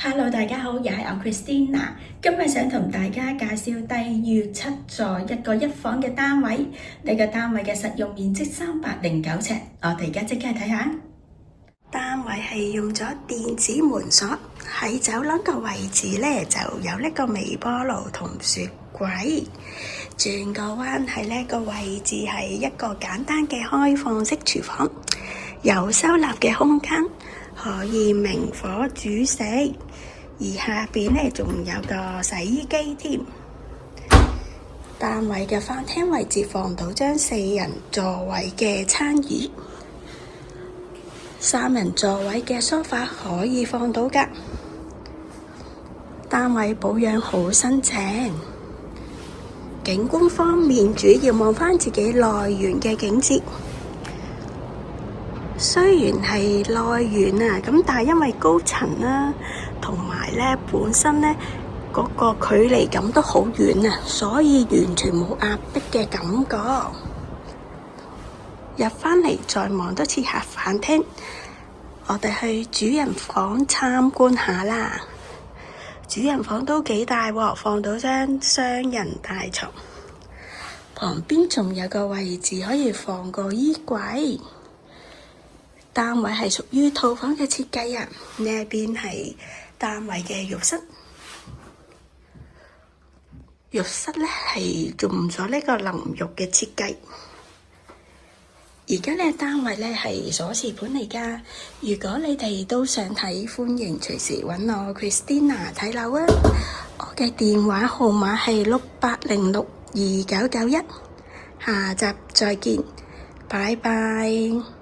Hello，大家好，又係我 Christina。今日想同大家介紹第207座一個一房嘅單位。呢個單位嘅實用面積309尺。我哋而家即刻睇下。單位係用咗電子門鎖，喺走廊個位置呢就有呢個微波爐同雪櫃。轉個彎喺呢個位置係一個簡單嘅開放式廚房，有收納嘅空間，可以明火煮食。而下邊呢仲有個洗衣機添。單位嘅飯廳位置放到張4人座位嘅餐椅，3人座位嘅梳化可以放到㗎。單位保養好新淨。景觀方面，主要望返自己內園嘅景緻。雖然係內園啊，咁但係因為高層啦，同埋咧本身咧嗰個距離感都好遠啊，所以完全冇壓迫嘅感覺。入返嚟再望多次下飯廳，我哋去主人房參觀下啦。主人房都幾大喎，放到張雙人大床，旁邊仲有個位置可以放個衣櫃。單位係屬於套房嘅設計啊，呢一邊係單位嘅浴室。浴室呢係用咗呢個淋浴嘅設計。而家呢單位呢係鎖匙盤嚟㗎。如果你哋都想睇，歡迎隨時揾我 Christina 睇樓啊。我嘅電話號碼係68062991。下集再見，拜拜。